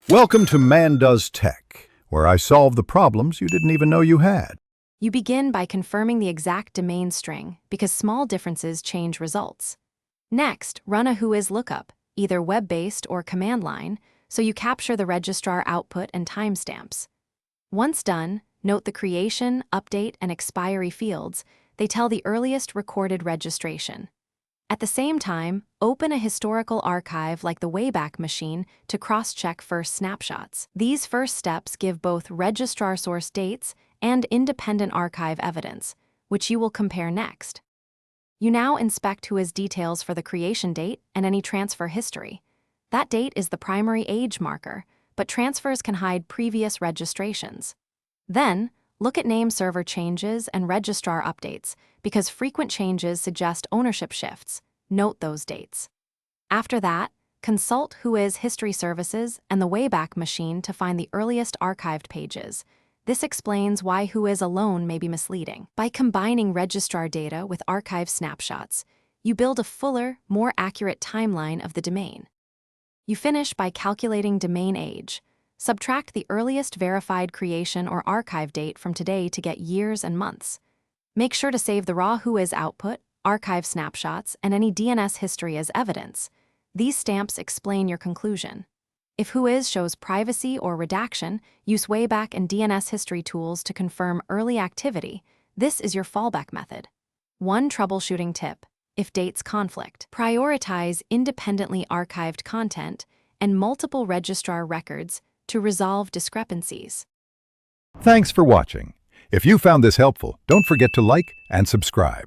Welcome to Man Does Tech, where I solve the problems you didn't even know you had. You begin by confirming the exact domain string because small differences change results. Next, run a whois lookup, either web-based or command line, so you capture the registrar output and timestamps. Once done, note the creation, update, and expiry fields. They tell the earliest recorded registration. At the same time, open a historical archive like the Wayback Machine to cross-check first snapshots. These first steps give both registrar source dates and independent archive evidence, which you will compare next. You now inspect whois details for the creation date and any transfer history. That date is the primary age marker, but transfers can hide previous registrations. Then, look at name server changes and registrar updates because frequent changes suggest ownership shifts. Note those dates. After that, consult whois history services and the Wayback Machine to find the earliest archived pages. This explains why whois alone may be misleading. By combining registrar data with archive snapshots, you build a fuller, more accurate timeline of the domain. You finish by calculating domain age. Subtract the earliest verified creation or archive date from today to get years and months. Make sure to save the raw whois output, archive snapshots, and any DNS history as evidence. These stamps explain your conclusion. If whois shows privacy or redaction, use Wayback and DNS history tools to confirm early activity. This is your fallback method. One troubleshooting tip: if dates conflict, prioritize independently archived content and multiple registrar records to resolve discrepancies. Thanks for watching. If you found this helpful, don't forget to like and subscribe.